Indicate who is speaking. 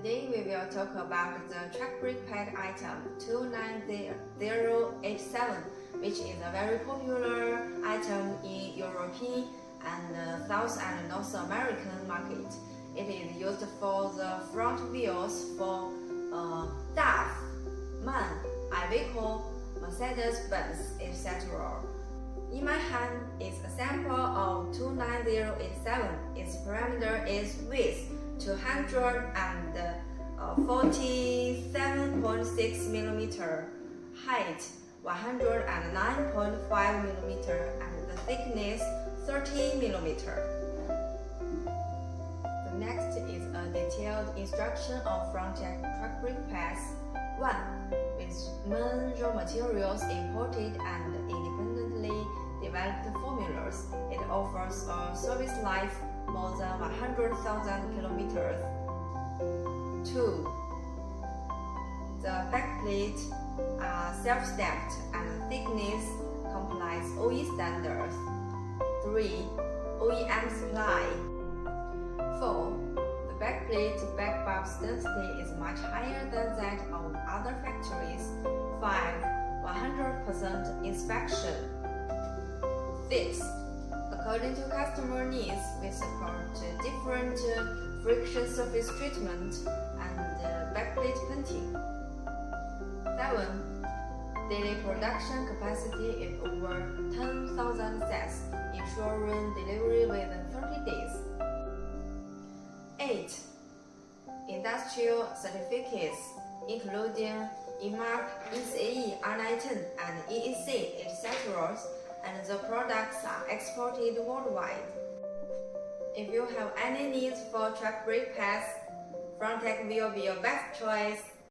Speaker 1: Today we will talk about the track brake pad item 29087, which is a very popular item in European and South and North American market. It is used for the front wheels for DAF, MAN, Iveco, Mercedes-Benz, etc. In my hand is a sample of 29087. Its parameter is width 247.6 mm, height 109.5 mm, and the thickness 30 mm. The next is a detailed instruction of Frontech track brake pads. 1. With main raw materials imported and independently developed formulas, it offers a service life more than 100,000 kilometers. 2. The backplate are self-stacked and thickness complies OE standards. 3. OEM supply. 4. The backplate back bulb's density is much higher than that of other factories. 5. 100% inspection. 6. According to customer needs, we support different friction surface treatment and backplate painting. 7. Daily production capacity is over 10,000 sets, ensuring delivery within 30 days. 8. Industrial certificates, including EMARC, ECE, R19, and EEC, etc., and the products are exported worldwide. If you have any needs for track brake pads, Frontech will be your best choice.